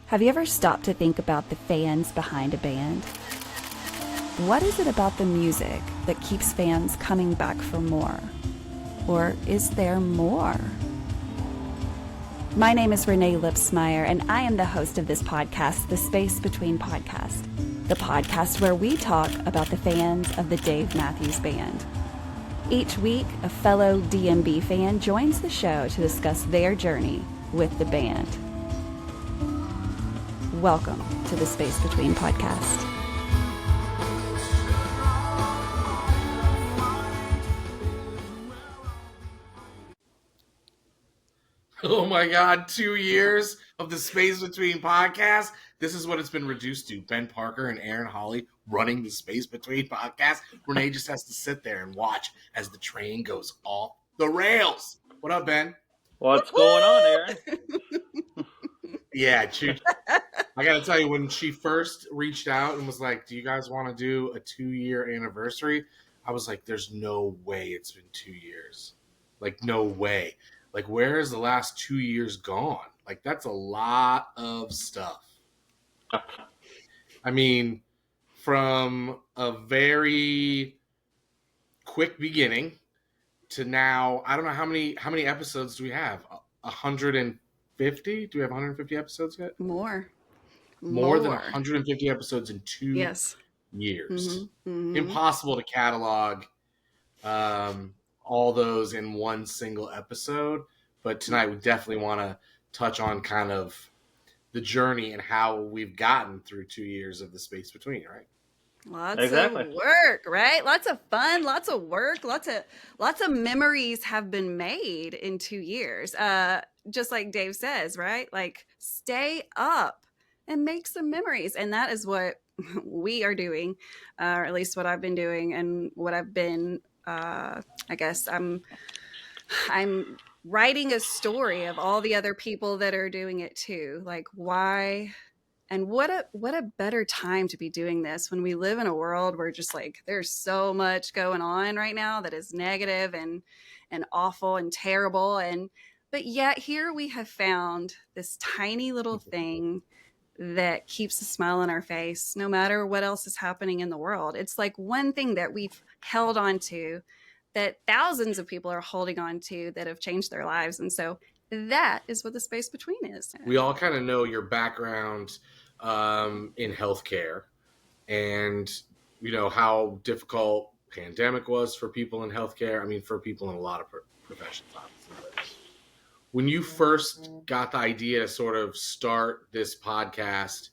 Have you ever stopped to think about the fans behind a band? What is it about the music that keeps fans coming back for more? Or is there more? My name is Renae Lipsmeyer, and I am the host of this podcast, The Space Between Podcast, the podcast where we talk about the fans of the Dave Matthews Band. Each week, a fellow DMB fan joins the show to discuss their journey with the band. Welcome to the Space Between Podcast. Oh my God, 2 years of the Space Between podcast. This is what it's been reduced to. Ben Parker and Aaron Hawley running the Space Between podcast. Renae just has to sit there and watch as the train goes off the rails. What up, Ben? What's going on, Aaron? Yeah, I got to tell you, when she first reached out and was like, do you guys want to do a 2-year anniversary? I was like, there's no way it's been 2 years. Like, no way. Like, where is the last 2 years gone? Like, that's a lot of stuff. I mean, from a very quick beginning to now, I don't know how many episodes do we have? 150? Do we have 150 episodes yet? More than 150 episodes in 2 years. Mm-hmm. Impossible to catalog all those in one single episode. But tonight we definitely want to touch on kind of the journey and how we've gotten through 2 years of the Space Between, right? Lots of work, right? Lots of fun, lots of work, lots of memories have been made in 2 years. Just like Dave says, right? Like, stay up and make some memories. And that is what we are doing, or at least what I've been doing, and what I've been, I guess I'm writing a story of all the other people that are doing it too. Like, why? And what a better time to be doing this when we live in a world where just like there's so much going on right now that is negative and awful and terrible. But yet here we have found this tiny little thing that keeps a smile on our face no matter what else is happening in the world. It's like one thing that we've held on to that thousands of people are holding on to that have changed their lives. And so that is what the Space Between is. We all kind of know your background in healthcare, and you know how difficult pandemic was for people in healthcare. I mean, for people in a lot of professions, obviously. When you first got the idea to sort of start this podcast,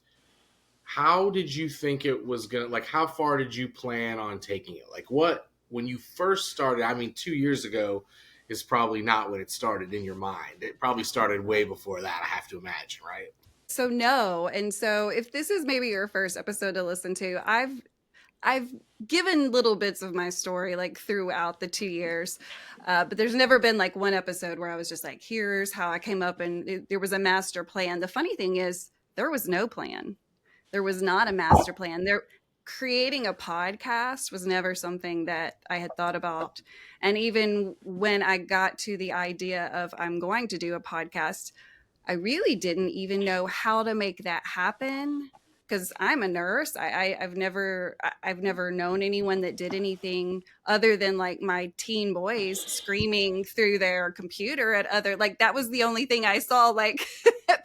how did you think it was gonna, like, how far did you plan on taking it? Like, what, when you first started, I mean, 2 years ago is probably not when it started in your mind. It probably started way before that, I have to imagine, right? So no. And so if this is maybe your first episode to listen to, I've given little bits of my story like throughout the 2 years, but there's never been like one episode where I was just like, here's how I came up and there was a master plan. The funny thing is there was no plan. There was not a master plan. Creating a podcast was never something that I had thought about. And even when I got to the idea of I'm going to do a podcast, I really didn't even know how to make that happen, because I'm a nurse. I've never known anyone that did anything other than like my teen boys screaming through their computer at other, like that was the only thing I saw like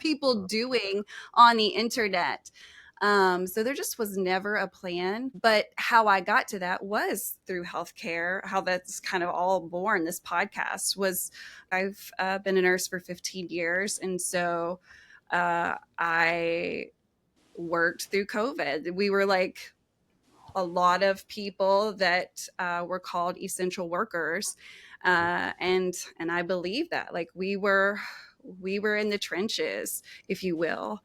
people doing on the internet. So there just was never a plan. But how I got to that was through healthcare. How that's kind of all born. This podcast was, I've been a nurse for 15 years. And so I worked through COVID. We were like a lot of people that were called essential workers. And I believe that, like, we were in the trenches, if you will.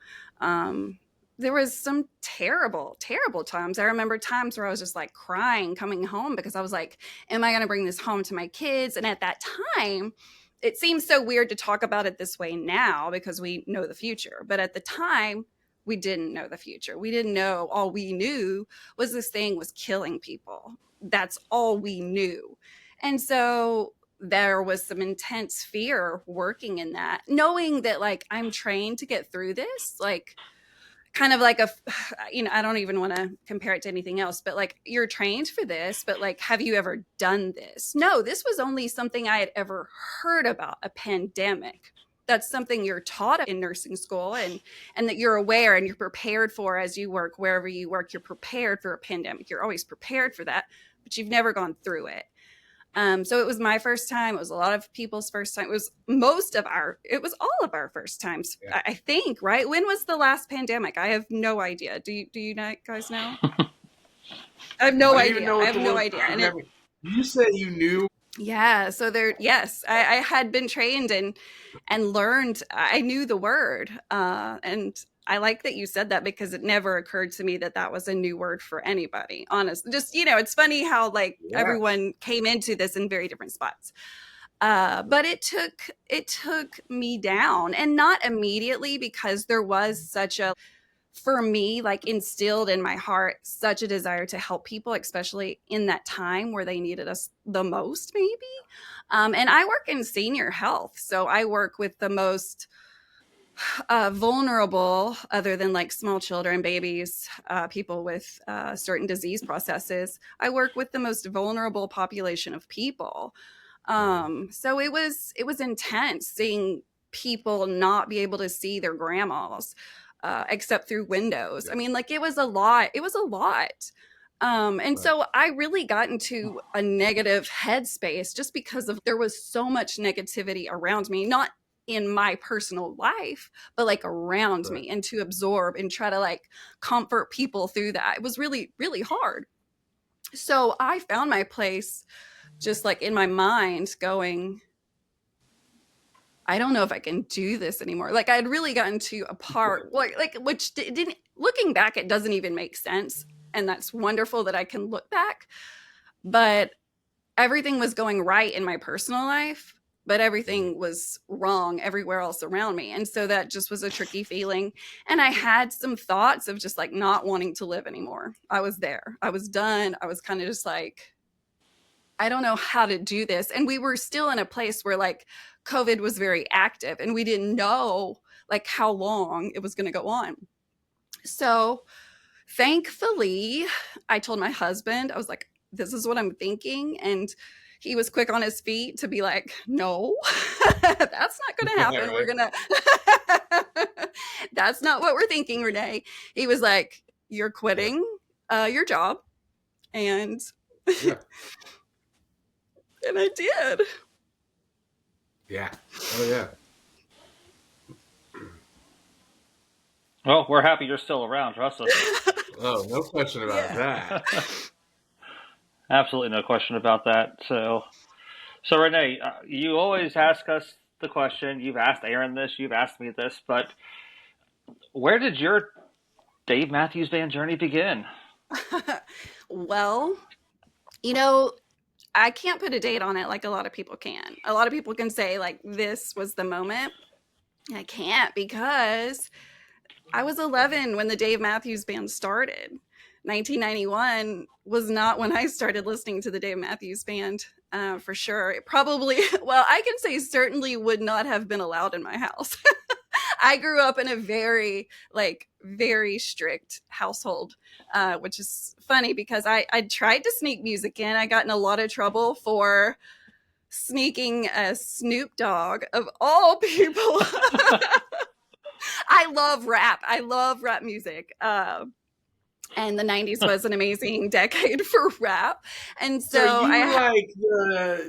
There was some terrible, terrible times. I remember times where I was just like crying coming home because I was like, am I going to bring this home to my kids? And at that time, it seems so weird to talk about it this way now because we know the future. But at the time, we didn't know the future. We didn't know. All we knew was this thing was killing people. That's all we knew. And so there was some intense fear working in that, knowing that like I'm trained to get through this, like kind of like a, I don't even want to compare it to anything else, but like you're trained for this, but like, have you ever done this? No, this was only something I had ever heard about, a pandemic. That's something you're taught in nursing school, and that you're aware and you're prepared for as you work, wherever you work, you're prepared for a pandemic. You're always prepared for that, but you've never gone through it. So it was my first time. It was a lot of people's first time. It was all of our first times, Yeah. I think, right? When was the last pandemic? I have no idea. Do you guys know? I have no idea. I have no idea. And you said you knew. yeah, so yes, I had been trained and learned. I knew the word, and I like that you said that, because it never occurred to me that that was a new word for anybody. Honestly, just it's funny how like everyone came into this in very different spots. But it took me down, and not immediately, because there was such a, for me, like instilled in my heart, such a desire to help people, especially in that time where they needed us the most, maybe. And I work in senior health, so I work with the most vulnerable, other than like small children, babies, people with certain disease processes. I work with the most vulnerable population of people. So it was intense seeing people not be able to see their grandmas except through windows. I mean, like it was a lot. And so I really got into a negative headspace just because of there was so much negativity around me, not in my personal life, but like around me, and to absorb and try to like comfort people through that. It was really, really hard. So I found my place just like in my mind going, I don't know if I can do this anymore. Like I had really gotten to a part, like which didn't, looking back, it doesn't even make sense. And that's wonderful that I can look back. But everything was going right in my personal life, but everything was wrong everywhere else around me. And so that just was a tricky feeling. And I had some thoughts of just like not wanting to live anymore. I was there. I was done. I was kind of just like, I don't know how to do this. And we were still in a place where like COVID was very active, and we didn't know like how long it was going to go on. So thankfully, I told my husband, I was like, this is what I'm thinking. And he was quick on his feet to be like, no, that's not going to happen. We're going to, that's not what we're thinking, Renae. He was like, you're quitting your job. And, and I did. Yeah. Oh, yeah. Well, we're happy you're still around, trust us. Oh, no question about that. Absolutely no question about that. So Renae, you always ask us the question. You've asked Aaron this, you've asked me this, but where did your Dave Matthews Band journey begin? Well, I can't put a date on it like a lot of people can. A lot of people can say like this was the moment. I can't, because I was 11 when the Dave Matthews Band started. 1991 was not when I started listening to the Dave Matthews Band, for sure. It probably, well, I can say certainly would not have been allowed in my house. I grew up in a very strict household, which is funny because I tried to sneak music in. I got in a lot of trouble for sneaking a Snoop Dogg, of all people. I love rap. I love rap music. And the 90s was an amazing decade for rap. And so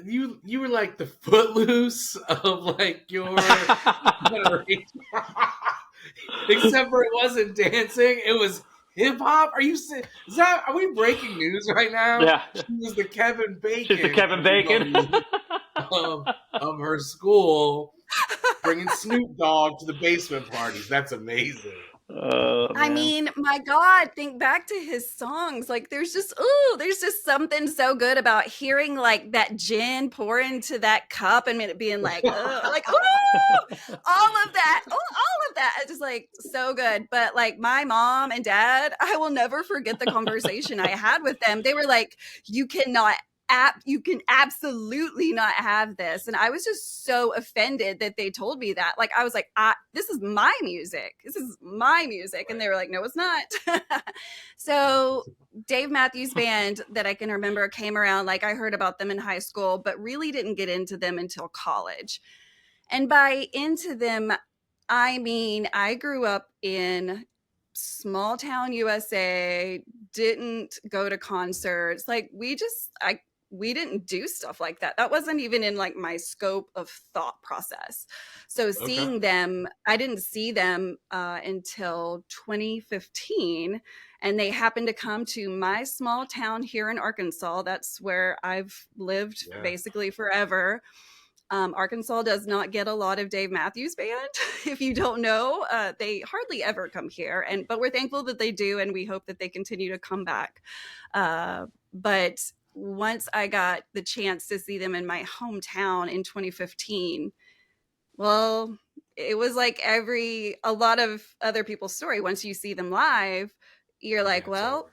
you were like the Footloose of like your generation. Except for it wasn't dancing, it was hip hop. Are we breaking news right now? Yeah. She was the Kevin Bacon. She's the Kevin Bacon of her school, bringing Snoop Dogg to the basement parties. That's amazing. I mean, my God, think back to his songs. Like there's just something so good about hearing like that gin pour into that cup and it being like, like, ooh, all of that. It's just like so good. But like my mom and dad, I will never forget the conversation I had with them. They were like, you cannot you can absolutely not have this. And I was just so offended that they told me that. Like, I was like, this is my music. This is my music. And Right. they were like, no, it's not. So Dave Matthews Band, that I can remember, came around. Like, I heard about them in high school, but really didn't get into them until college. And by into them, I mean, I grew up in small town USA, didn't go to concerts. Like, we didn't do stuff like that. That wasn't even in like my scope of thought process. So Okay. seeing them, I didn't see them until 2015, and they happened to come to my small town here in Arkansas. That's where I've lived Yeah. basically forever. Arkansas does not get a lot of Dave Matthews Band. If you don't know, they hardly ever come here, but we're thankful that they do, and we hope that they continue to come back. But once I got the chance to see them in my hometown in 2015, well, it was like a lot of other people's story. Once you see them live, you're Yeah, like, it's over. well,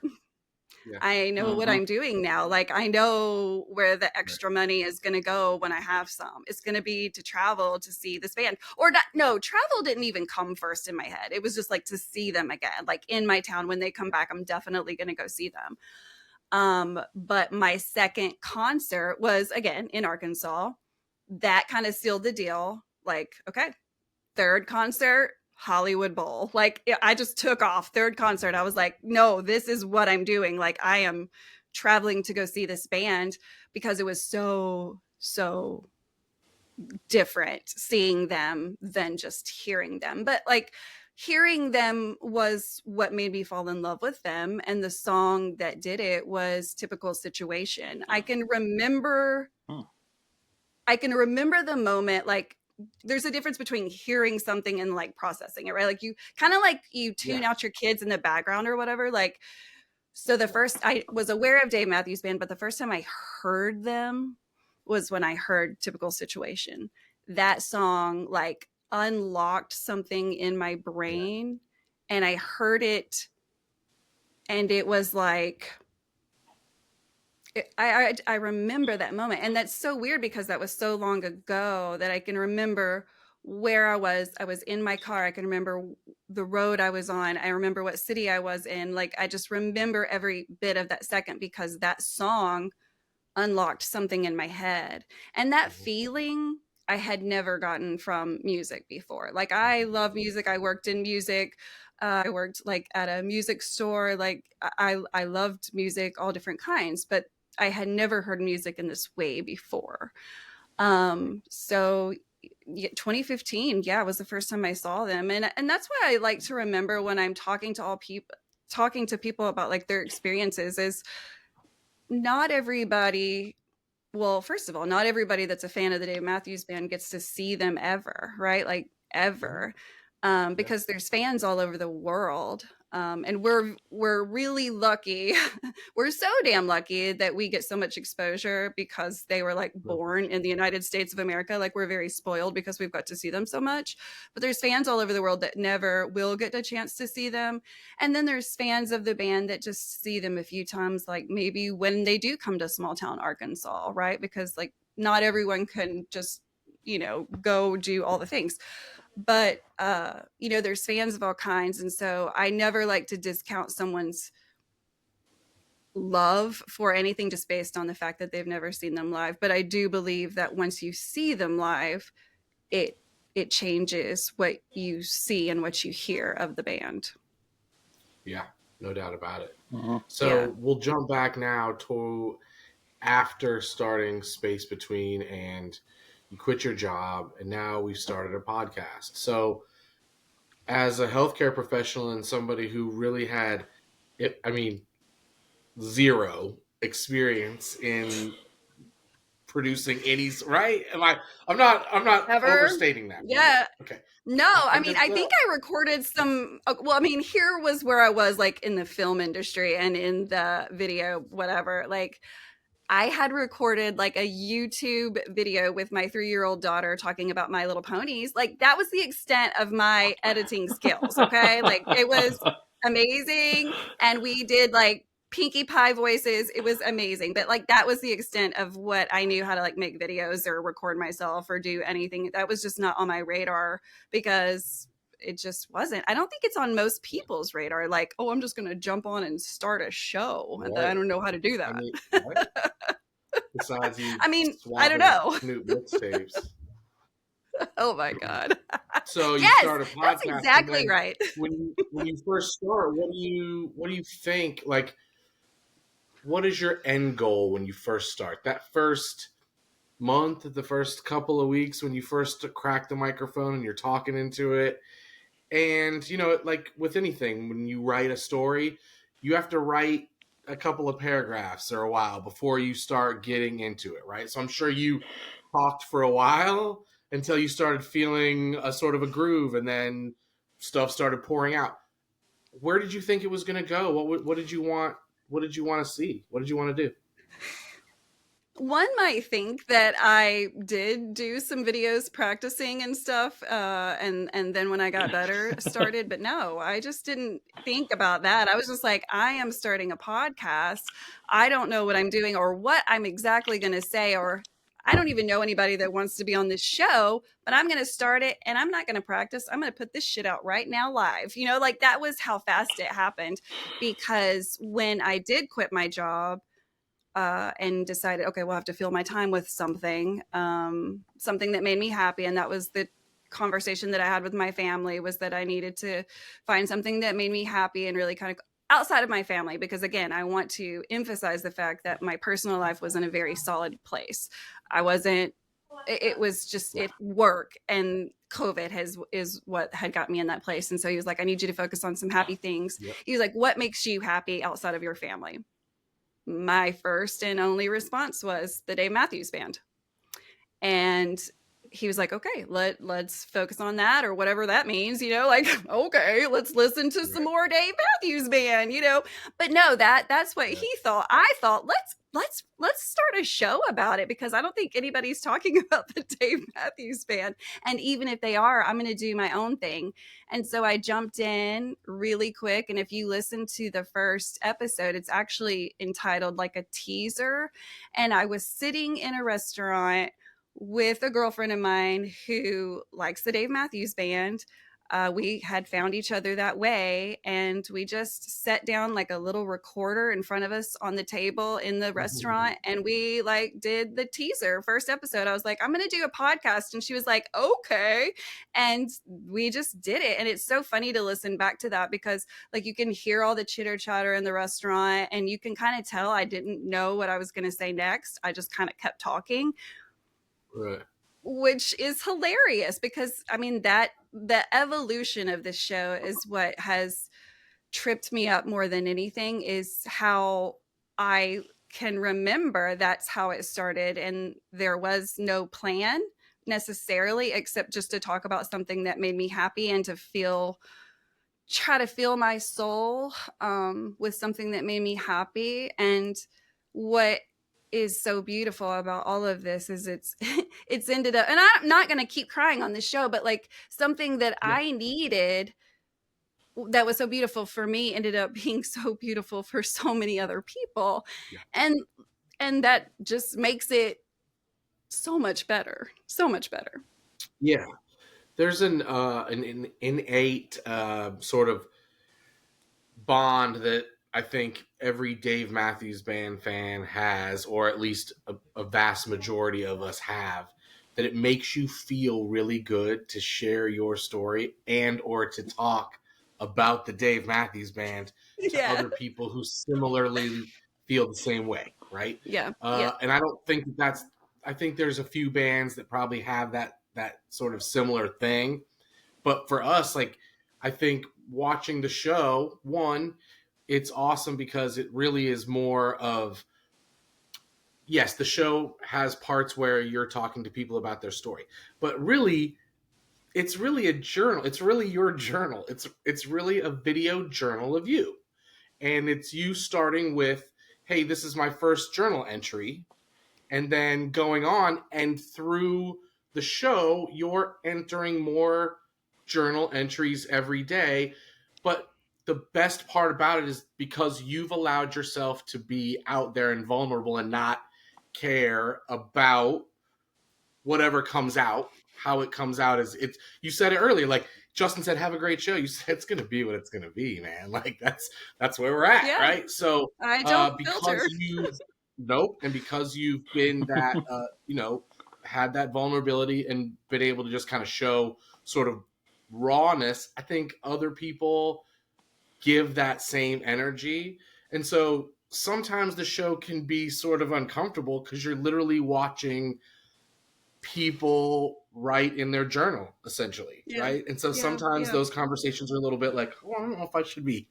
Yeah. I know what I'm doing now. Like, I know where the Right. extra money is going to go when I have some. It's going to be to travel to see this band. Or not, no, travel didn't even come first in my head. It was just like to see them again. Like, in my town, when they come back, I'm definitely going to go see them. But my second concert was again in Arkansas. That kind of sealed the deal. Like, okay, third concert, Hollywood Bowl. Like, I just took off. Third concert, I was like, no, this is what I'm doing. Like, I am traveling to go see this band, because it was so different seeing them than just hearing them. But like, hearing them was what made me fall in love with them, and the song that did it was Typical Situation. I can remember the moment. Like, there's a difference between hearing something and like processing it, right? Like, you kind of like you tune Yes. out your kids in the background or whatever. Like, so the first, I was aware of Dave Matthews Band, but the first time I heard them was when I heard Typical Situation. That song like unlocked something in my Yeah. brain, and I heard it, and it was like, I remember that moment. And that's so weird, because that was so long ago that I can remember where I was. I was in my car. I can remember the road I was on. I remember what city I was in. Like, I just remember every bit of that second, because that song unlocked something in my head. And that Mhm. feeling I had never gotten from music before. Like, I love music. I worked in music. I worked like at a music store. Like, I loved music, all different kinds, but I had never heard music in this way before. So yeah, 2015, yeah, was the first time I saw them. And that's why I like to remember when I'm talking to people about like their experiences, is not everybody, well, first of all, not everybody that's a fan of the Dave Matthews Band gets to see them ever, right? Like, Yeah. ever. Yeah. Because there's fans all over the world. And we're really lucky. We're so damn lucky that we get so much exposure, because they were like Mhm. born in the United States of America. Like, we're very spoiled because we've got to see them so much. But there's fans all over the world that never will get a chance to see them. And then there's fans of the band that just see them a few times, like maybe when they do come to small town Arkansas, right? Because like, not everyone can just, go do all the things. But there's fans of all kinds. And so I never like to discount someone's love for anything just based on the fact that they've never seen them live. But I do believe that once you see them live, it it changes what you see and what you hear of the band. Yeah. No doubt about it. Yeah. So we'll jump back now to after starting Space Between, and you quit your job, and now we've started a podcast. So, as a healthcare professional and somebody who really had, I mean, zero experience in producing any, right? I'm not Ever? overstating that, right? Yeah. Okay. No, I I'm mean, just I think I recorded some. Well, I mean, here was where I was like in the film industry and in the video, whatever. Like, I had recorded like a YouTube video with my 3-year-old daughter talking about My Little Ponies. Like, that was the extent of my editing skills. Okay. Like, it was amazing. And we did like Pinkie Pie voices. It was amazing. But like that was the extent of what I knew how to like make videos or record myself or do anything. That was just not on my radar because it just wasn't. I don't think it's on most people's radar. Like, oh, I'm just going to jump on and start a show. And I Right. don't know how to do I that. mean, right? Besides you I mean, I don't swapping know. Snoop mixtapes. Oh my God. So you Yes, start a that's podcast, and exactly then right. when you first start, what do you think? Like, what is your end goal when you first start? That first month, the first couple of weeks when you first crack the microphone and you're talking into it, and you know, like with anything, when you write a story, you have to write a couple of paragraphs or a while before you start getting into it, right? So I'm sure you talked for a while until you started feeling a sort of a groove, and then stuff started pouring out. Where did you think it was going to go? What did you want? What did you want to see? What did you want to do? One might think that I did do some videos practicing and stuff, and then when I got better, started. But no, I just didn't think about that. I was just like, I am starting a podcast. I don't know what I'm doing or what I'm exactly going to say, or I don't even know anybody that wants to be on this show. But I'm going to start it, and I'm not going to practice. I'm going to put this shit out right now, live. You know, like that was how fast it happened. Because when I did quit my job and decided, okay, we'll have to fill my time with something, something that made me happy. And that was the conversation that I had with my family, was that I needed to find something that made me happy and really kind of outside of my family. Because again, I want to emphasize the fact that my personal life was in a very solid place. I wasn't, it was just Yeah. it work, and COVID is what had got me in that place. And so he was like, I need you to focus on some happy things. Yep. He was like, what makes you happy outside of your family? My first and only response was the Dave Matthews Band. And he was like, okay, let's focus on that, or whatever that means, like, okay, let's listen to some Right. more Dave Matthews Band. But no, that's what Yeah. he thought. I thought, let's start a show about it, because I don't think anybody's talking about the Dave Matthews Band. And even if they are, I'm going to do my own thing. And so I jumped in really quick. And if you listen to the first episode, it's actually entitled like a teaser. And I was sitting in a restaurant with a girlfriend of mine who likes the Dave Matthews Band. We had found each other that way, and we just set down like a little recorder in front of us on the table in the restaurant, and we like did the teaser first episode. I was like, I'm going to do a podcast, and she was like, okay. And we just did it. And it's so funny to listen back to that, because like you can hear all the chitter chatter in the restaurant, and you can kind of tell I didn't know what I was going to say next. I just kind of kept talking, Right. which is hilarious, because I mean that the evolution of this show is what has tripped me up more than anything, is how I can remember that's how it started, and there was no plan necessarily, except just to talk about something that made me happy, and to try to fill my soul with something that made me happy. And what is so beautiful about all of this is it's ended up, and I'm not going to keep crying on this show, but like something that Yeah. I needed that was so beautiful for me ended up being so beautiful for so many other people. Yeah. And that just makes it so much better, so much better. Yeah. There's an innate sort of bond that I think every Dave Matthews Band fan has, or at least a vast majority of us have, that it makes you feel really good to share your story and or to talk about the Dave Matthews Band to Yeah. other people who similarly feel the same way, right? Yeah. Yeah. And I don't think that's. I think there's a few bands that probably have that sort of similar thing, but for us, like, I think watching the show, one, it's awesome because it really is more of, yes, the show has parts where you're talking to people about their story, but really, it's really a journal. It's really your journal. It's really a video journal of you, and it's you starting with, hey, this is my first journal entry, and then going on, and through the show you're entering more journal entries every day, but the best part about it is because you've allowed yourself to be out there and vulnerable and not care about whatever comes out. How it comes out is it's. You said it earlier, like Justin said, have a great show. You said it's gonna be what it's gonna be, man. Like that's where we're at, Yeah, right? So I don't because filter. you've nope, and because you've been that had that vulnerability and been able to just kind of show sort of rawness, I think other people give that same energy. And so sometimes the show can be sort of uncomfortable because you're literally watching people write in their journal, essentially, Yeah, right? And so yeah, sometimes yeah. those conversations are a little bit like, oh, I don't know if I should be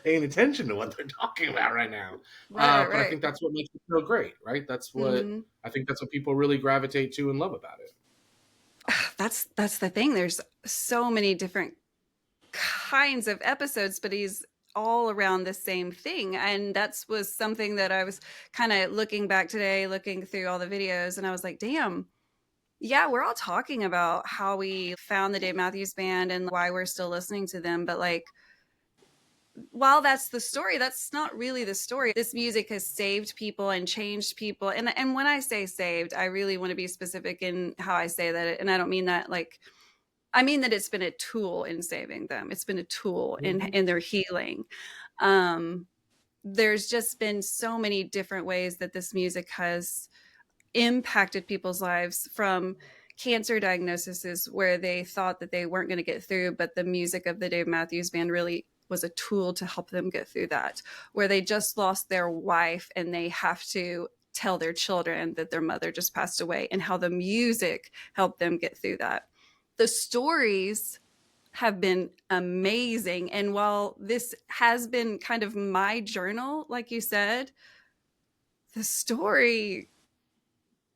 paying attention to what they're talking about right now. Right, right, But I right. think that's what makes it so great, right? That's what Hmm. I think that's what people really gravitate to and love about it. That's the thing. There's so many different kinds of episodes, but he's all around the same thing. And that's was something that I was kind of looking back today, looking through all the videos, and I was like, damn, yeah, we're all talking about how we found the Dave Matthews Band and why we're still listening to them. But like, while that's the story, that's not really the story. This music has saved people and changed people. And when I say saved, I really want to be specific in how I say that. And I don't mean that like, I mean that it's been a tool in saving them. It's been a tool Mm-hmm. in their healing. Um, there's just been so many different ways that this music has impacted people's lives, from cancer diagnoses where they thought that they weren't going to get through, but the music of the Dave Matthews Band really was a tool to help them get through that, where they just lost their wife and they have to tell their children that their mother just passed away, and how the music helped them get through that. The stories have been amazing. And while this has been kind of my journal, like you said, the story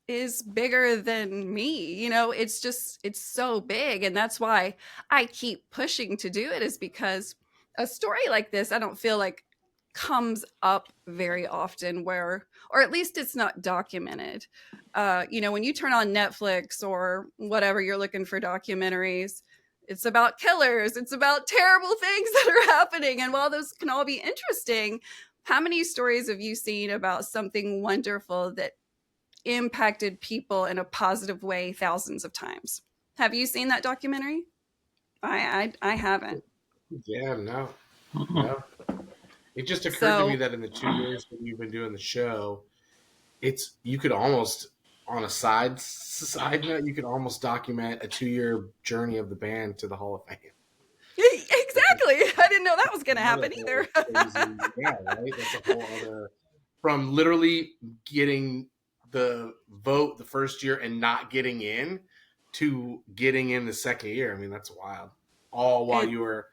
is bigger than me. It's just, it's so big. And that's why I keep pushing to do it, is because a story like this, I don't feel like comes up very often, where, or at least it's not documented. When you turn on Netflix or whatever, you're looking for documentaries, it's about killers, it's about terrible things that are happening. And while those can all be interesting, how many stories have you seen about something wonderful that impacted people in a positive way thousands of times? Have you seen that documentary? I haven't. Yeah, no, no. It just occurred to me So that in the 2 years that we've been doing the show, it's you could almost on a side note, you could almost document a 2 year journey of the band to the Hall of Fame. Which is exactly, I didn't know that was going to another happen either. whole crazy, yeah, right. That's a whole other from literally getting the vote the first year and not getting in to getting in the second year. I mean, that's wild. All while it you were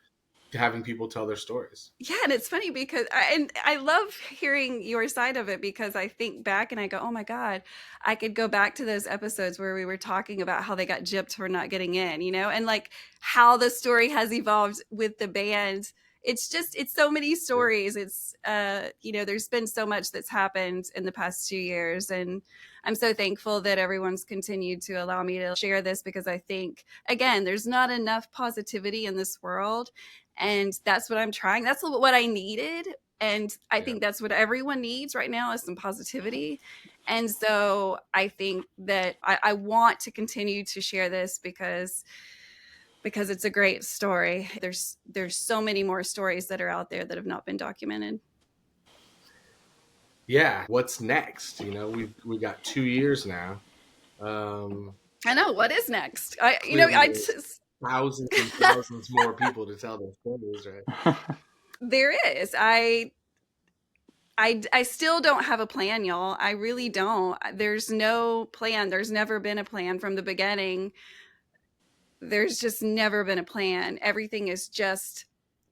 having people tell their stories. Yeah, and it's funny because I love hearing your side of it, because I think back and I go, oh my God, I could go back to those episodes where we were talking about how they got gypped for not getting in, and like how the story has evolved with the band. It's so many Yeah. stories. There's been so much that's happened in the past 2 years. And I'm so thankful that everyone's continued to allow me to share this, because I think, again, there's not enough positivity in this world, and that's what I'm trying. That's what I needed. And I Yeah. think that's what everyone needs right now, is some positivity. And so I think that I want to continue to share this, because it's a great story. There's so many more stories that are out there that have not been documented. Yeah. What's next? We got 2 years now. Um, I know, what is next? I you know Clearly, I there's just thousands and thousands more people to tell their stories, right? There is. I still don't have a plan, y'all. I really don't. There's no plan. There's never been a plan from the beginning. There's just never been a plan. Everything is just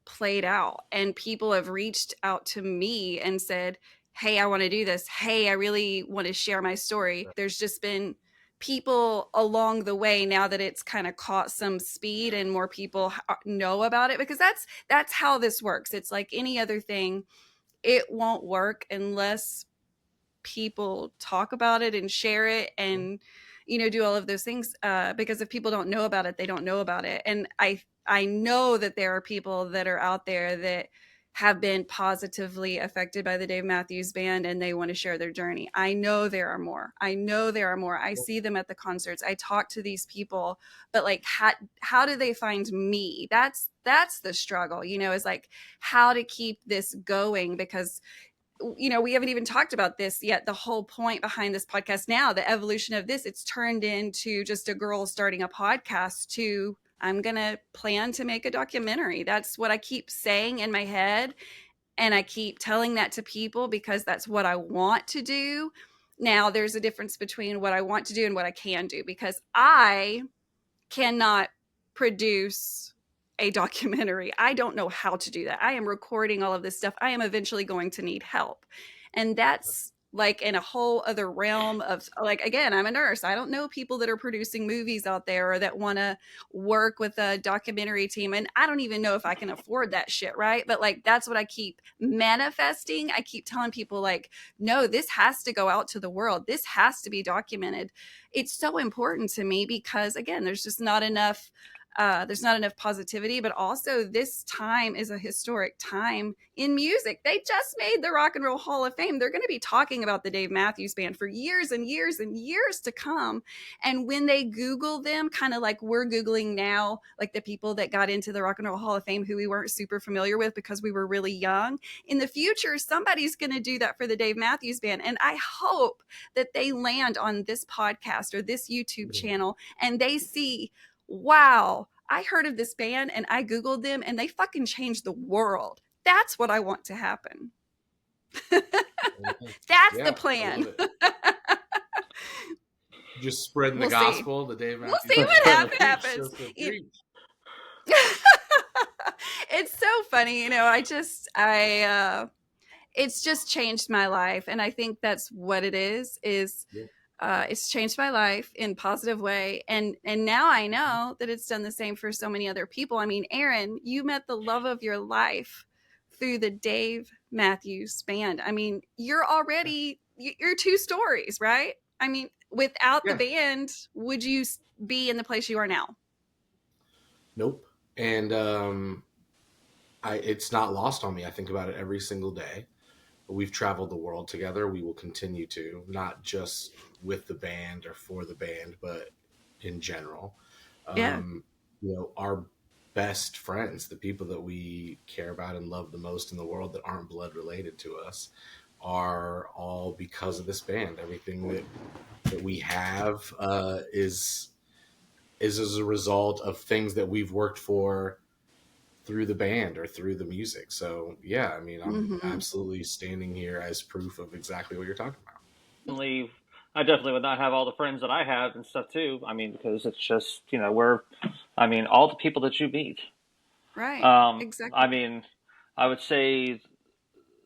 played out. And people have reached out to me and said, hey, I want to do this. Hey, I really want to share my story. There's just been people along the way, now that it's kind of caught some speed and more people know about it, because that's how this works. It's like any other thing. It won't work unless people talk about it and share it, and do all of those things, because if people don't know about it, they don't know about it. And I know that there are people that are out there that have been positively affected by the Dave Matthews Band, and they want to share their journey. I know there are more. I know there are more. I see them at the concerts. I talk to these people, but like how do they find me? That's the struggle, is like how to keep this going, because we haven't even talked about this yet. The whole point behind this podcast now, the evolution of this, it's turned into just a girl starting a podcast to I'm going to plan to make a documentary. That's what I keep saying in my head. And I keep telling that to people because that's what I want to do. Now, there's a difference between what I want to do and what I can do, because I cannot produce a documentary. I don't know how to do that. I am recording all of this stuff. I am eventually going to need help. And that's like in a whole other realm of, like, again, I'm a nurse. I don't know people that are producing movies out there or that want to work with a documentary team. And I don't even know if I can afford that shit. Right. But like, that's what I keep manifesting. I keep telling people, like, no, this has to go out to the world. This has to be documented. It's so important to me because, again, there's not enough positivity, but also this time is a historic time in music. They just made the Rock and Roll Hall of Fame. They're going to be talking about the Dave Matthews Band for years and years and years to come. And when they Google them, kind of like we're Googling now, like the people that got into the Rock and Roll Hall of Fame who we weren't super familiar with because we were really young, in the future, somebody's going to do that for the Dave Matthews Band. And I hope that they land on this podcast or this YouTube channel and they see, wow, I heard of this band and I Googled them and they fucking changed the world. That's what I want to happen. That's the plan. Just spreading the gospel, the Dave Matthews. We'll see what happens. It's so funny, it's just changed my life. And I think that's what it is it's changed my life in a positive way. And now I know that it's done the same for so many other people. I mean, Aaron, you met the love of your life through the Dave Matthews Band. I mean, you're two stories, right? I mean, without the band, would you be in the place you are now? Nope. And it's not lost on me. I think about it every single day. We've traveled the world together. We will continue to, not just with the band or for the band, but in general. Our best friends, the people that we care about and love the most in the world that aren't blood related to us, are all because of this band. Everything that we have is as a result of things that we've worked for through the band or through the music. So yeah, I mean, I'm absolutely standing here as proof of exactly what you're talking about. I definitely would not have all the friends that I have and stuff too. I mean, because it's just, all the people that you meet. Right. Exactly. I mean, I would say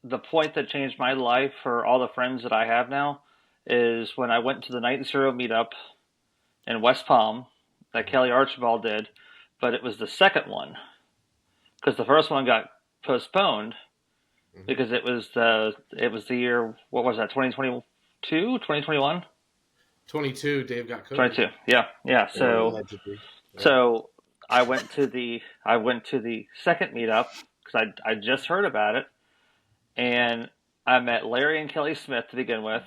the point that changed my life for all the friends that I have now is when I went to the Night and Zero meetup in West Palm that Kelly Archibald did, but it was the second one. Because the first one got postponed because it was the year, what was that, 2022, 2021? 22, Dave got COVID. 22, yeah. So I went to the second meetup because I just heard about it, and I met Larry and Kelly Smith to begin with,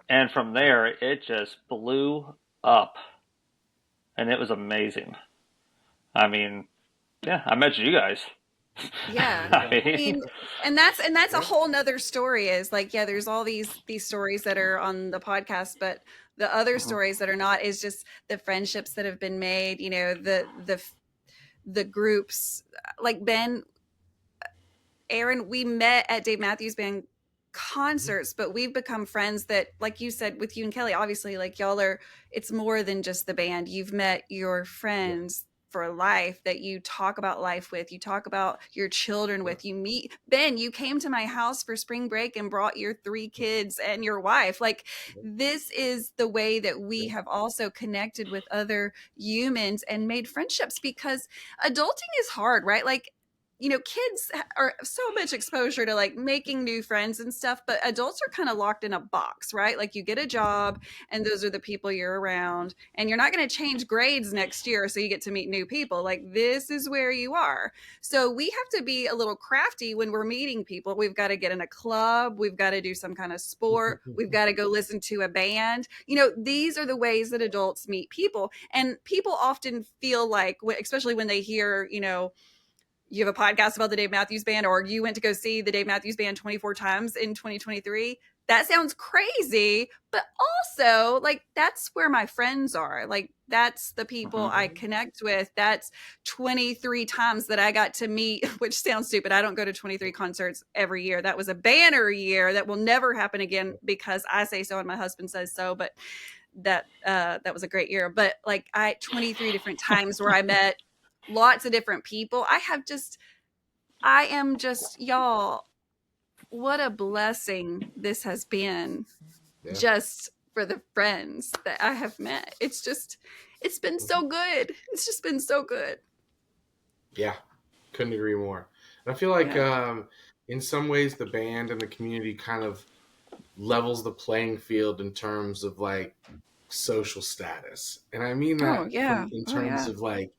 and from there it just blew up, and it was amazing. I mean, yeah, I met you guys. Yeah. I mean, and that's a whole nother story, is like, yeah, there's all these stories that are on the podcast, but the other stories that are not is just the friendships that have been made, the groups, like Ben, Aaron, we met at Dave Matthews Band concerts, but we've become friends that, like you said, with you and Kelly, obviously, like, y'all are, it's more than just the band. You've met your friends for life that you talk about life with, you talk about your children with, you meet. Ben, you came to my house for spring break and brought your 3 kids and your wife. Like, this is the way that we have also connected with other humans and made friendships, because adulting is hard, right? Like, kids are so much exposure to like making new friends and stuff, but adults are kind of locked in a box, right? Like you get a job and those are the people you're around, and you're not going to change grades next year so you get to meet new people. Like this is where you are. So we have to be a little crafty when we're meeting people. We've got to get in a club, we've got to do some kind of sport, we've got to go listen to a band. These are the ways that adults meet people. And people often feel like, especially when they hear, you have a podcast about the Dave Matthews Band, or you went to go see the Dave Matthews Band 24 times in 2023. That sounds crazy, but also like that's where my friends are. Like that's the people I connect with. That's 23 times that I got to meet, which sounds stupid. I don't go to 23 concerts every year. That was a banner year that will never happen again because I say so and my husband says so, but that was a great year. But like 23 different times where I met lots of different people. I am just, y'all, what a blessing this has been, just for the friends that I have met. It's been so good. It's just been so good. Yeah, couldn't agree more. And I feel like in some ways the band and the community kind of levels the playing field in terms of like social status. And I mean that in terms of like,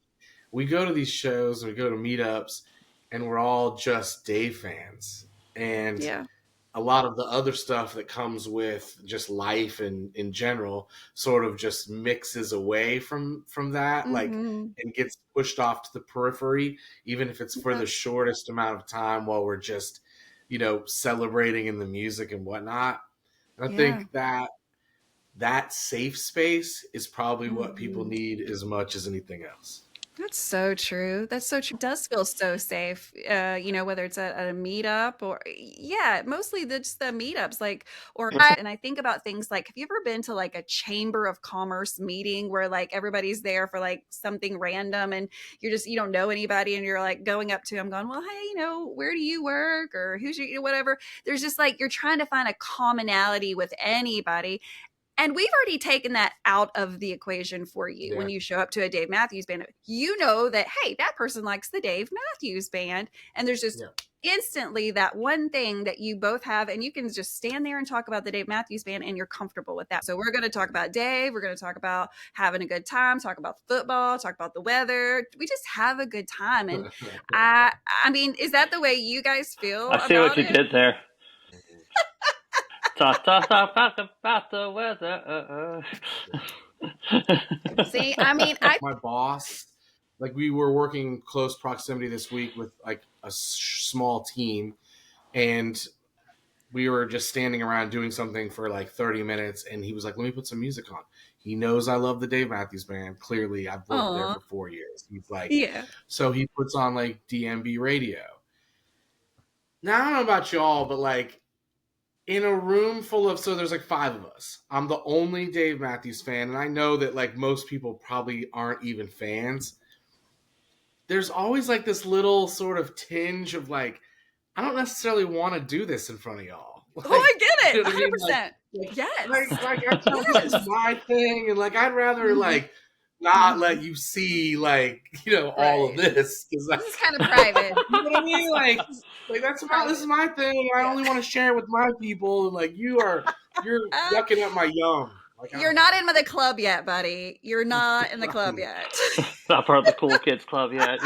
we go to these shows and we go to meetups and we're all just Dave fans. And a lot of the other stuff that comes with just life and in general sort of just mixes away from that, like, and gets pushed off to the periphery, even if it's for the shortest amount of time while we're just, celebrating in the music and whatnot. And I think that safe space is probably what people need as much as anything else. That's so true. That's so true. It does feel so safe, whether it's at a meetup or, mostly just the meetups. And I think about things like, have you ever been to like a chamber of commerce meeting where like everybody's there for like something random and you don't know anybody and you're like going up to them going, well, hey, where do you work or who's your, whatever. There's just like, you're trying to find a commonality with anybody. And we've already taken that out of the equation for you. When you show up to a Dave Matthews Band, you know that, hey, that person likes the Dave Matthews Band. And there's just instantly that one thing that you both have, and you can just stand there and talk about the Dave Matthews Band and you're comfortable with that. So we're going to talk about Dave. We're going to talk about having a good time, talk about football, talk about the weather. We just have a good time. And I mean, is that the way you guys feel? I see what you did there. Talk about the weather. See, I mean, my boss, like we were working close proximity this week with like a small team, and we were just standing around doing something for like 30 minutes, and he was like, let me put some music on. He knows I love the Dave Matthews Band. Clearly, I've worked there for 4 years. He's like, so he puts on like DMB radio. Now, I don't know about y'all, but like, in a room full of, so there's like 5 of us. I'm the only Dave Matthews fan, and I know that like most people probably aren't even fans. There's always like this little sort of tinge of like, I don't necessarily want to do this in front of y'all. Like, I get it, 100%. I mean? Yes. Like I tell you, this is my thing, and like I'd rather like not let you see like all of this because this is kind of private. You know what I mean? Like this is my thing. I only want to share it with my people, and like you're yucking up my yum. Like, you're not in the club yet, buddy. You're not in the club yet. Not part of the cool kids club yet,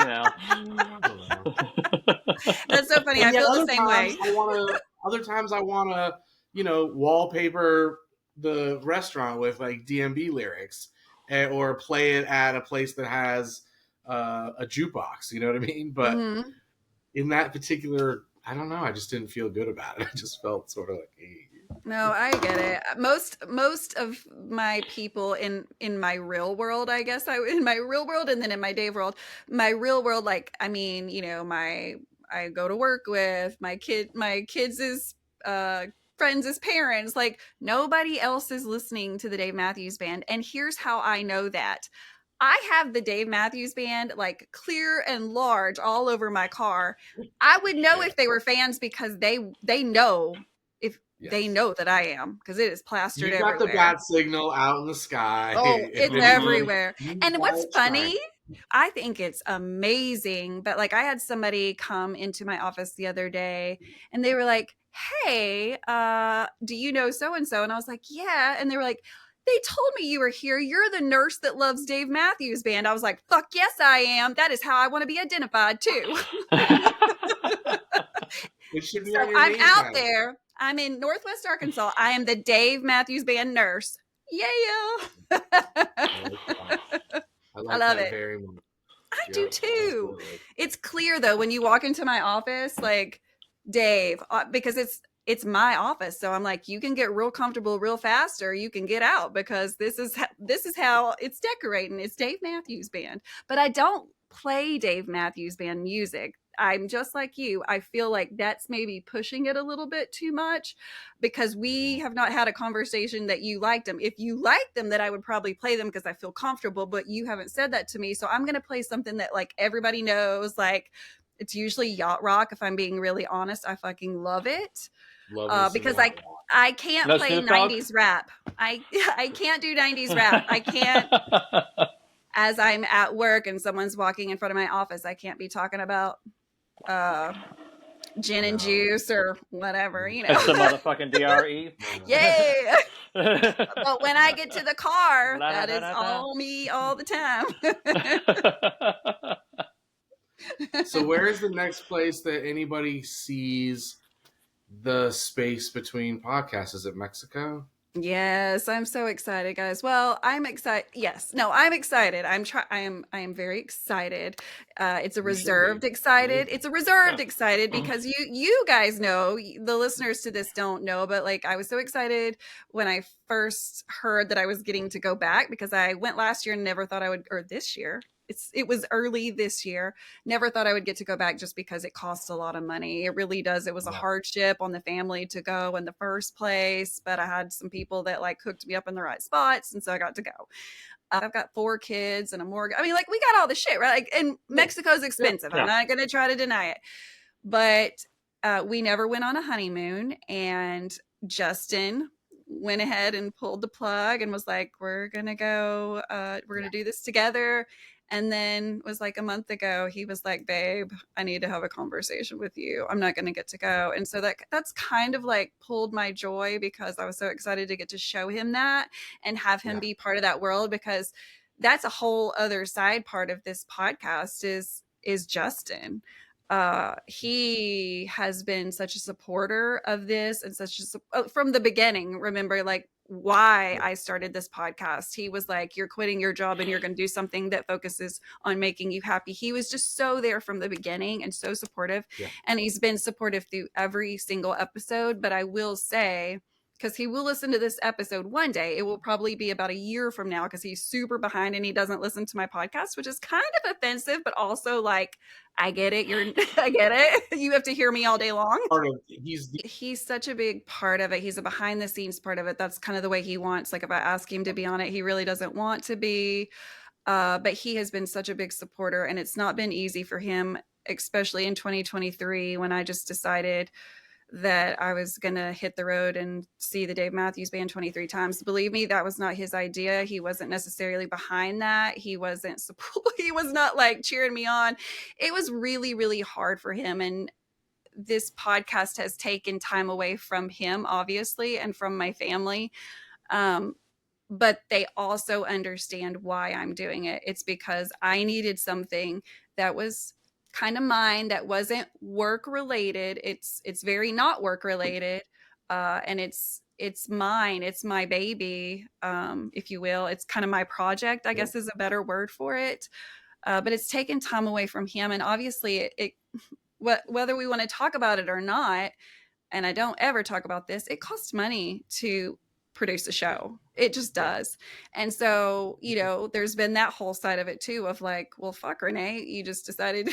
That's so funny. I feel the same way. Other times I want to, wallpaper the restaurant with like DMB lyrics, or play it at a place that has a jukebox. You know what I mean? But in that particular, I don't know. I just didn't feel good about it. I just felt sort of like, hey. No, I get it. Most of my people in my real world, I guess, in my real world, and then in my Dave world, my real world, like, I mean, I go to work with my kids is friends as parents, like nobody else is listening to the Dave Matthews Band. And here's how I know that. I have the Dave Matthews Band like clear and large all over my car. I would know if they were fans because they know if they know that I am, because it is plastered everywhere. You got the bat signal out in the sky. Oh, it's everywhere. And what's funny I think it's amazing. But like I had somebody come into my office the other day and they were like, "Hey, do you know so and so?" And I was like, "Yeah." And they were like, "They told me you were here. You're the nurse that loves Dave Matthews Band." I was like, "Fuck yes, I am. That is how I want to be identified too." It should be So on your I'm name out tag. there. I'm in Northwest Arkansas. I am the Dave Matthews Band nurse. Yeah. I I like love that it. very much. I do Yep, too. absolutely. It's clear though when you walk into my office, like Dave, because it's my office, so I'm like, you can get real comfortable real fast, or you can get out because this is how it's decorating. It's Dave Matthews Band, but I don't play Dave Matthews Band music. I'm just like you. I feel like that's maybe pushing it a little bit too much because we have not had a conversation that you liked them. If you liked them, that I would probably play them because I feel comfortable, but you haven't said that to me. So I'm going to play something that like everybody knows. Like it's usually yacht rock. If I'm being really honest, I fucking love it. Love me some Because yacht rock. I can't No play Snoop Dogg? 90s rap. I can't do 90s rap. I can't, as I'm at work and someone's walking in front of my office, I can't be talking about uh gin and No. juice or whatever, It's the motherfucking DRE. Yay. But when I get to the car, La da that da is da da. all me all the time. So where is the next place that anybody sees the space between podcasts? Is it Mexico? Yes, I'm so excited, guys. Well, I'm excited. Yes, no, I'm excited. I am very excited. It's a You should be. reserved excited. Amazing. It's a reserved excited because you guys know, the listeners to this don't know, but like I was so excited when I first heard that I was getting to go back because I went last year and never thought I would, or this year. It was early this year. Never thought I would get to go back just because it costs a lot of money. It really does. It was a Yeah. hardship on the family to go in the first place, but I had some people that like hooked me up in the right spots, and so I got to go. I've got 4 kids and a mortgage. I mean, like we got all the shit, right? Like, and Mexico's Yeah. expensive. I'm not going to try to deny it, but we never went on a honeymoon, and Justin went ahead and pulled the plug and was like, we're gonna go, we're gonna do this together. And then was like a month ago, he was like, babe, I need to have a conversation with you. I'm not gonna get to go. And so that's kind of like pulled my joy because I was so excited to get to show him that and have him Yeah. be part of that world, because that's a whole other side part of this podcast is Justin. He has been such a supporter of this and from the beginning. Remember, like why I started this podcast. He was like, you're quitting your job and you're going to do something that focuses on making you happy. He was just so there from the beginning and so supportive. Yeah. And he's been supportive through every single episode. But I will say, because he will listen to this episode one day, it will probably be about a year from now because he's super behind and he doesn't listen to my podcast, which is kind of offensive, but also like, I get it. I get it. You have to hear me all day long. Part of He's such a big part of it. He's a behind the scenes part of it. That's kind of the way he wants. Like if I ask him to be on it, he really doesn't want to be. But he has been such a big supporter, and it's not been easy for him, especially in 2023 when I just decided that I was going to hit the road and see the Dave Matthews Band 23 times. Believe me, that was not his idea. He wasn't necessarily behind that. He wasn't he was not like cheering me on. It was really, really hard for him. And this podcast has taken time away from him, obviously, and from my family. But they also understand why I'm doing it. It's because I needed something that was kind of mine, that wasn't work related. It's very not work related, and it's mine. It's my baby, if you will. It's kind of my project, I guess, is a better word for it. But it's taken time away from him, and obviously, whether we want to talk about it or not, and I don't ever talk about this, it costs money to produce a show. It just does. And so, there's been that whole side of it too of like, well, fuck, Renae, you just decided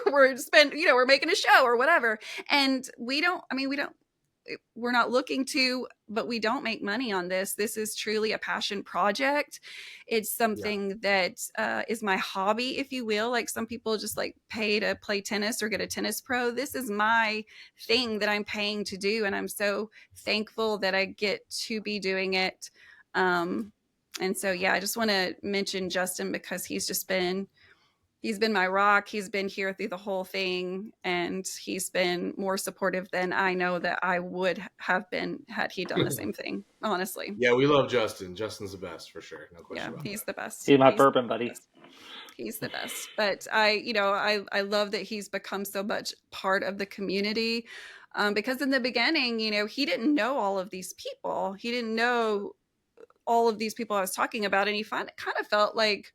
we're making a show or whatever. And we're not looking to, but we don't make money on this. This is truly a passion project. It's something that is my hobby, if you will. Like some people just like pay to play tennis or get a tennis pro. This is my thing that I'm paying to do. And I'm so thankful that I get to be doing it. And so, yeah, I just want to mention Justin because he's just been he's been my rock. He's been here through the whole thing, and he's been more supportive than I know that I would have been had he done the same thing. Honestly, Yeah, we love Justin. Justin's the best for sure. No yeah, question about he's that. the best. He's my He's bourbon the buddy. best. He's the best. But I love that he's become so much part of the community. Because in the beginning, he didn't know all of these people. He didn't know all of these people I was talking about, and he kind of felt like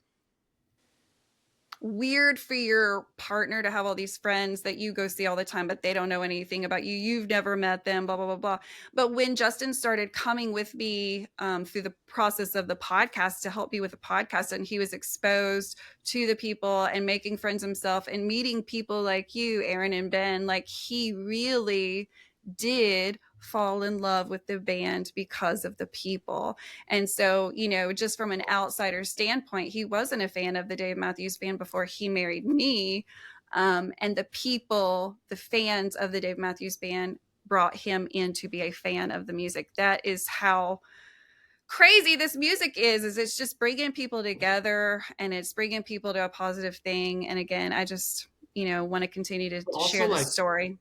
weird for your partner to have all these friends that you go see all the time, but they don't know anything about you. You've never met them, blah, blah, blah, blah. But when Justin started coming with me through the process of the podcast to help me with the podcast, and he was exposed to the people and making friends himself and meeting people like you, Aaron and Ben, like he really did fall in love with the band because of the people. And so, just from an outsider standpoint, he wasn't a fan of the Dave Matthews Band before he married me. And the people, the fans of the Dave Matthews Band, brought him in to be a fan of the music. That is how crazy this music is it's just bringing people together, and it's bringing people to a positive thing. And again, I just, want to continue to Also, share this like, story.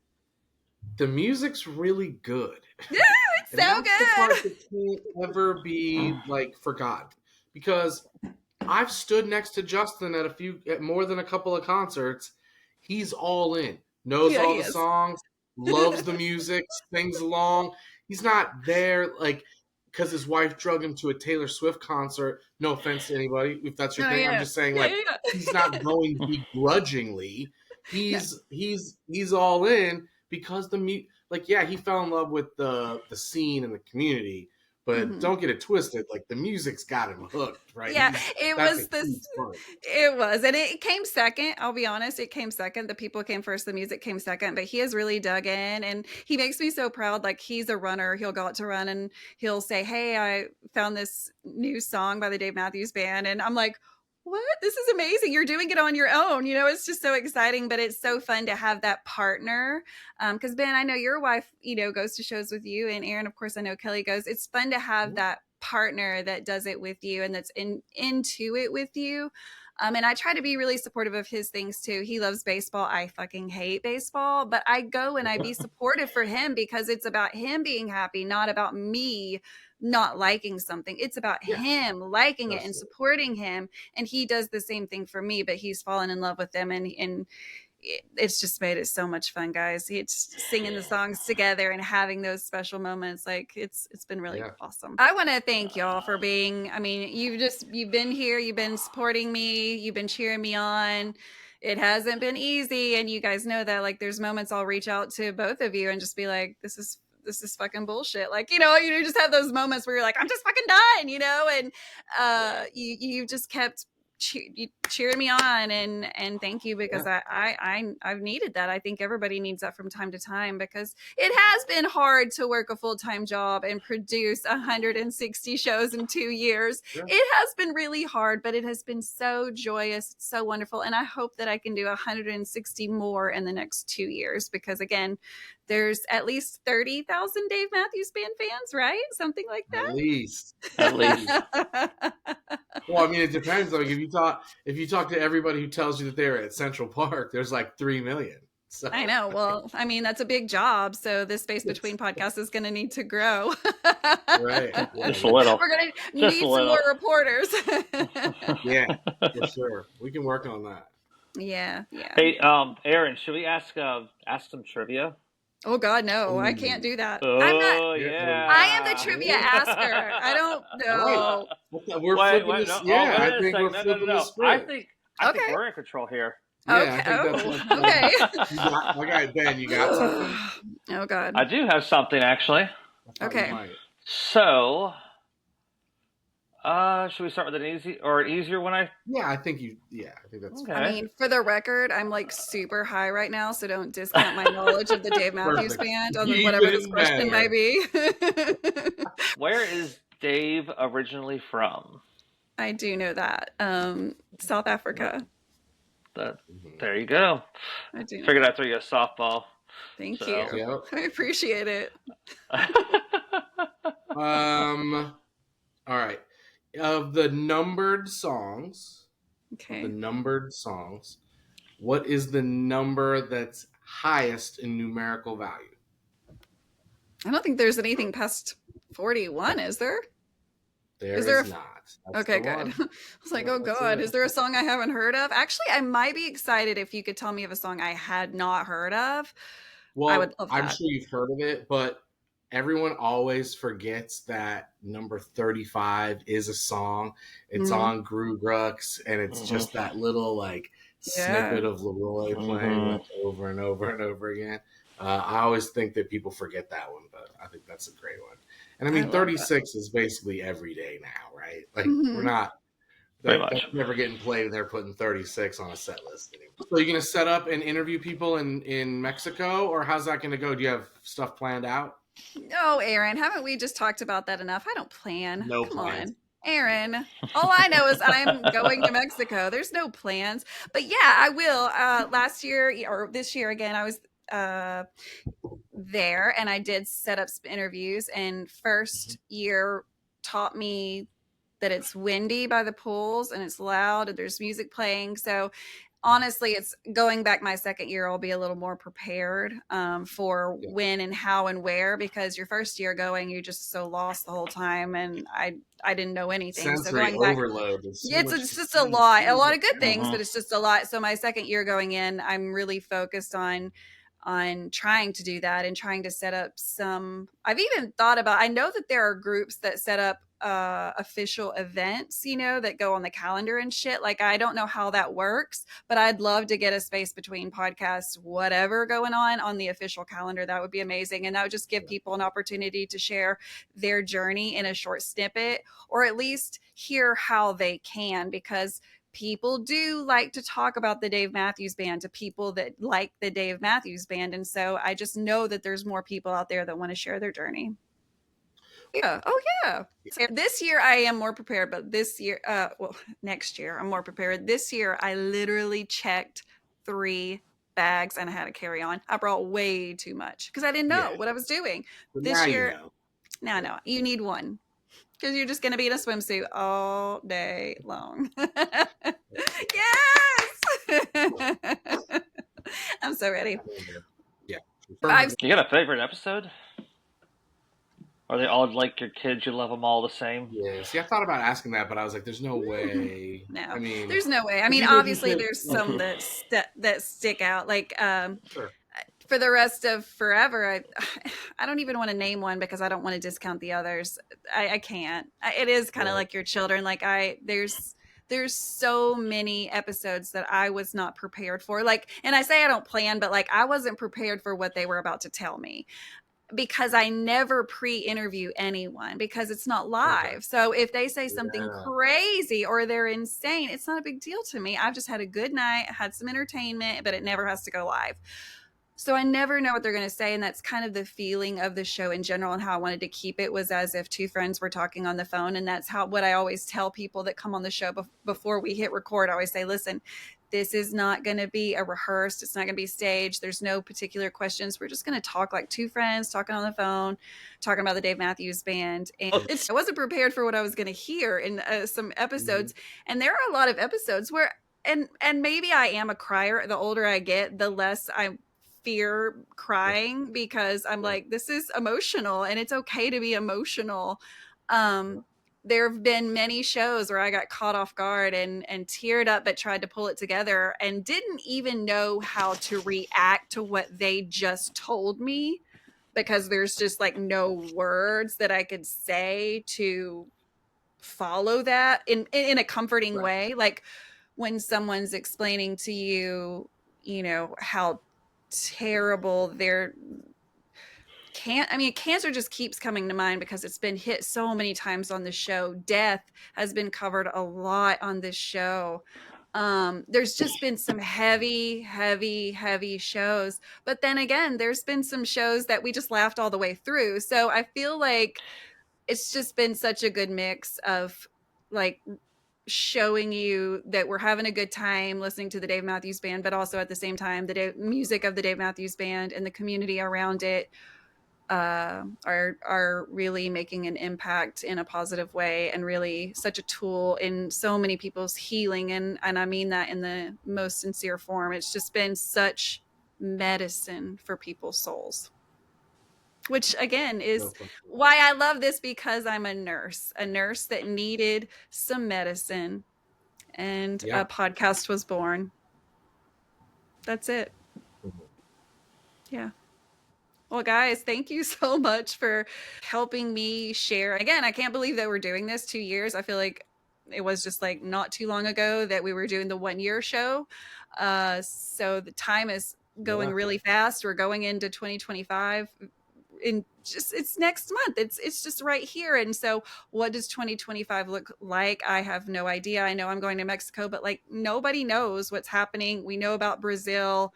the music's really good. Yeah, it's And so that's the part good. that can't ever be like forgotten. Because I've stood next to Justin at more than a couple of concerts. He's all in, knows Yeah, all he the is. songs, loves the music, sings along. He's not there like because his wife drug him to a Taylor Swift concert. No offense to anybody if that's your Oh, thing. I'm yeah. just saying, Yeah, like, yeah. he's not going begrudgingly. No. He's all in because like, yeah, he fell in love with the scene and the community. But Mhm. don't get it twisted. Like, the music's got him hooked, right? Yeah, That's a huge part. it was, and it came second. I'll be honest, it came second. The people came first, the music came second, but he has really dug in, and he makes me so proud. Like, he's a runner. He'll go out to run and he'll say, "Hey, I found this new song by the Dave Matthews Band." And I'm like, "What? This is amazing. You're doing it on your own." It's just so exciting, but it's so fun to have that partner. Because Ben, I know your wife, goes to shows with you, and Aaron, of course, I know Kelly goes. It's fun to have that partner that does it with you and that's into it with you. And I try to be really supportive of his things too. He loves baseball. I fucking hate baseball, but I go and I be supportive for him because it's about him being happy, not about me not liking something. It's about Yeah, him liking it and absolutely. supporting him. And he does the same thing for me, but he's fallen in love with them, and it's just made it so much fun, guys. It's singing the songs together and having those special moments. Like, it's been really Yeah. awesome. I want to thank y'all for being, I mean, you've been here, you've been supporting me, you've been cheering me on. It hasn't been easy, and you guys know that. Like, there's moments I'll reach out to both of you and just be like, this is fucking bullshit. Like, you just have those moments where you're like, I'm just fucking done, and you just kept cheering me on, and thank you, because Yeah. I've needed that. I think everybody needs that from time to time, because it has been hard to work a full-time job and produce 160 shows in 2 years. Yeah. It has been really hard, but it has been so joyous, so wonderful, and I hope that I can do 160 more in the next 2 years, because again, there's at least 30,000 Dave Matthews Band fans, right? Something like At that. least. At least. Well, I mean, it depends. Like, if you talk to everybody who tells you that they're at Central Park, there's like 3 million. So I know. Well, I mean, that's a big job. So this space it's between podcasts is going to need to grow. right. Yeah, Just a little. We're going to Just a need some more little. reporters. yeah, for sure. We can work on that. Yeah. Yeah. Hey, Aaron, should we ask some trivia? Oh God, no, I can't Ooh. do that. I'm not. Oh Yeah. yeah. I am the trivia asker. I don't Right. know. We're Wait, flipping no. this. Oh, Yeah, wait I a think we're second. flipping the No. script. I think Okay. we're in control here. Yeah, Okay. I think that's what's Okay. Okay, Ben, you got something? Oh God. I do have something actually. I thought Okay. you might. So, should we start with an easier one? Yeah, I think that's Okay. I mean, for the record, I'm like super high right now, so don't discount my knowledge of the Dave Matthews perfect. Band on Even whatever this question better. might be. Where is Dave originally from? I do know that. South Africa. There you go. I do know Figured that. I'd throw you a softball. Thank So. you. Yep. I appreciate it. All right. Of the numbered songs, of the Okay. numbered songs, what is the number that's highest in numerical value? I don't think there's anything past 41, is there? Is There there is a not. That's Okay, the good. one. I was like, Yeah, oh that's God, it. is there a song I haven't heard of? Actually, I might be excited if you could tell me of a song I had not heard of. I would Well, love I'm that. sure you've heard of it, but everyone always forgets that number 35 is a song. It's Hmm. on Gru Grux, and it's just Mm-hmm. that little like Yeah, snippet of Leroy playing Mm-hmm. like over and over and over again. I always think that people forget that one, but I think that's a great one. And I I mean, love that. 36 is basically every day now, right? Like we're Hmm. not Pretty that's much. never getting played, and they're putting 36 on a set list anymore. So you're gonna set up and interview people in Mexico, or how's that gonna go? Do you have stuff planned out? No, Aaron, haven't we just talked about that enough? I don't plan. No Come plans. on. Aaron, all I know is I'm going to Mexico. There's no plans. But yeah, I will. Last year or this year again, I was uh there and I did set up some interviews, and Mhm. first year taught me that it's windy by the pools and it's loud and there's music playing. So honestly, it's going back my second year. I'll be a little more prepared for Yeah. when and how and where, because your first year going, you're just so lost the whole time, and I didn't know anything. So Sensory going back, overload. There's so it's much it's to just see, a feel, lot and of good things, but Mm-hmm. it's just a lot. So my second year going in, I'm really focused on trying to do that and trying to set up some. I've even thought about, I know that there are groups that set up official events, that go on the calendar and shit. Like, I don't know how that works, but I'd love to get a space between podcasts, whatever going on the official calendar. That would be amazing, and that would just give people an opportunity to share their journey in a short snippet, or at least hear how they can, because people do like to talk about the Dave Matthews Band to people that like the Dave Matthews Band. And so I just know that there's more people out there that want to share their journey. Yeah. Oh, yeah. So this year I am more prepared, but this year, well, next year I'm more prepared. This year I literally checked 3 bags and I had to carry on. I brought way too much because I didn't yeah. know what I was doing. But now This you year, know. no, Yeah. no, you need one because you're just going to be in a swimsuit all day long. Yes. I'm so ready. Yeah. I've You got a favorite episode? Are they all like your kids? You love them all the same? Yeah. See, I thought about asking that, but I was like, "There's no way." I no, mean, there's no way. I mean, even if you obviously could, there's like, some that stick out. Like sure, for the rest of forever, I don't even want to name one because I don't want to discount the others. I can't. It is kind of right, like your children. Like there's so many episodes that I was not prepared for. Like, and I say I don't plan, but like I wasn't prepared for what they were about to tell me, because I never pre-interview anyone because it's not okay, live. So if they say something yeah, crazy or they're insane, it's not a big deal to me. I've just had a good night, had some entertainment, but it never has to go live. So I never know what they're going to say, and that's kind of the feeling of the show in general, and how I wanted to keep it was as if two friends were talking on the phone. And that's how, what I always tell people that come on the show before we hit record. I always say, listen, this is not going to be a rehearsed, it's not going to be staged, there's no particular questions, we're just going to talk like two friends talking on the phone, talking about the Dave Matthews Band. And I wasn't prepared for what I was going to hear in some mm-hmm. episodes. And there are a lot of episodes where, and maybe I am a crier. The older I get, the less I fear Yeah, crying, because I'm yeah, like, this is emotional and it's okay to be emotional. Um, there have been many shows where I got caught off guard and teared up, but tried to pull it together and didn't even know how to react to what they just told me, because there's just like no words that I could say to follow that in a comforting right, way. Like when someone's explaining to you, how terrible their can't I mean, cancer just keeps coming to mind because it's been hit so many times on the show. Death has been covered a lot on this show. There's just been some heavy, heavy, heavy shows. But then again, there's been some shows that we just laughed all the way through. So I feel like it's just been such a good mix of like showing you that we're having a good time listening to the Dave Matthews Band, but also at the same time, music of the Dave Matthews Band and the community around it are really making an impact in a positive way, and really such a tool in so many people's healing. And I mean that in the most sincere form. It's just been such medicine for people's souls, which again No is question. why I love this, because I'm a nurse that needed some medicine, and Yeah. a podcast was born. That's it. Mhm. Yeah. Well, guys, thank you so much for helping me share. Again, I can't believe that we're doing this 2 years. I feel like it was just like not too long ago that we were doing the 1 year show. So the time is going Yeah. really fast. We're going into 2025 in just, it's next month. It's just right here. And so what does 2025 look like? I have no idea. I know I'm going to Mexico, but like nobody knows what's happening. We know about Brazil.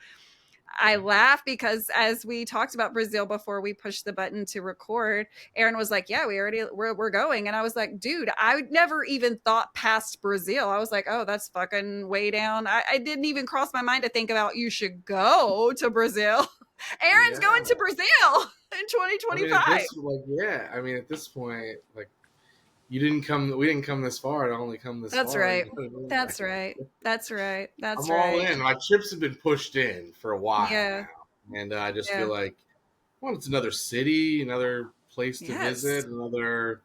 I laugh because as we talked about Brazil before we pushed the button to record, Aaron was like, "Yeah, we're going," and I was like, "Dude, I never even thought past Brazil." I was like, "Oh, that's fucking way down." I didn't even cross my mind to think about you should go to Brazil. Aaron's going Yeah. to Brazil in I mean, at 2025. this, like, yeah. I mean, at this point, like, you didn't come. We didn't come this far to only come this That's far. You right. know what I mean? That's Like, right. That's right. That's I'm all right. in. My chips have been pushed in for a while Yeah. now, and I just feel Yeah. like, well, it's another city, another place to Yes. visit, another,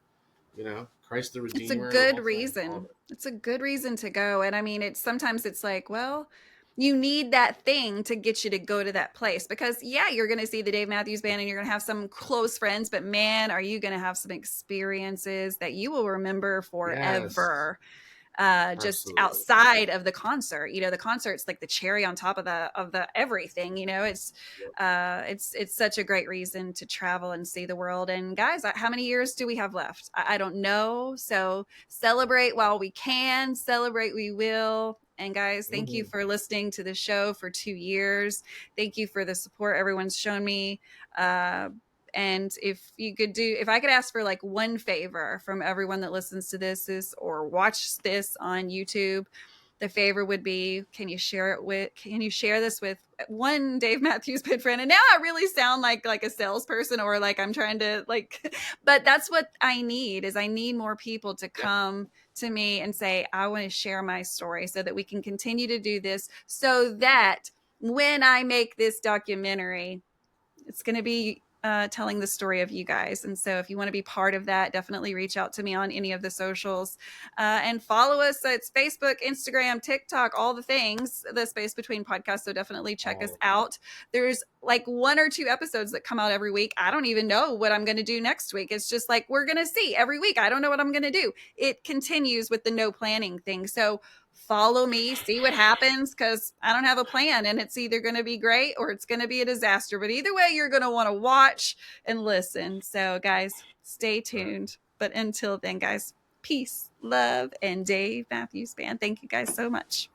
Christ the It's a Redeemer, good all reason. of it. It's a good reason to go. And I mean, it's sometimes it's like, well, you need that thing to get you to go to that place, because yeah, you're going to see the Dave Matthews Band and you're going to have some close friends, but man, are you going to have some experiences that you will remember Yes, forever, just absolutely. outside of the concert. The concert's like the cherry on top of the everything. Yep. It's such a great reason to travel and see the world. And guys, how many years do we have left? I don't know. So celebrate while we can. Celebrate, we will. And guys, thank you Mhm. for listening to the show for 2 years. Thank you for the support everyone's shown me. Uh, and if I could ask for like one favor from everyone that listens to this or watch this on YouTube, the favor would be, can you share this with one Dave Matthews Band friend? And now I really sound like a salesperson, or like I'm trying to like, but that's what I need. Is I need more people to Yeah. come to me and say, I want to share my story, so that we can continue to do this, so that when I make this documentary, it's going to be telling the story of you guys. And so if you want to be part of that, definitely reach out to me on any of the socials, and follow us. It's Facebook, Instagram, TikTok, all the things, the Space Between podcast. So definitely check us All out. There's like 1 or 2 episodes that come out every week. I don't even know what I'm going to do next week. It's just like, we're going to see every week. I don't know what I'm going to do. It continues with the no planning thing. So follow me, see what happens, because I don't have a plan, and it's either going to be great or it's going to be a disaster. But either way, you're going to want to watch and listen. So, guys, stay right. tuned. But until then, guys, peace, love, and Dave Matthews Band. Thank you guys so much.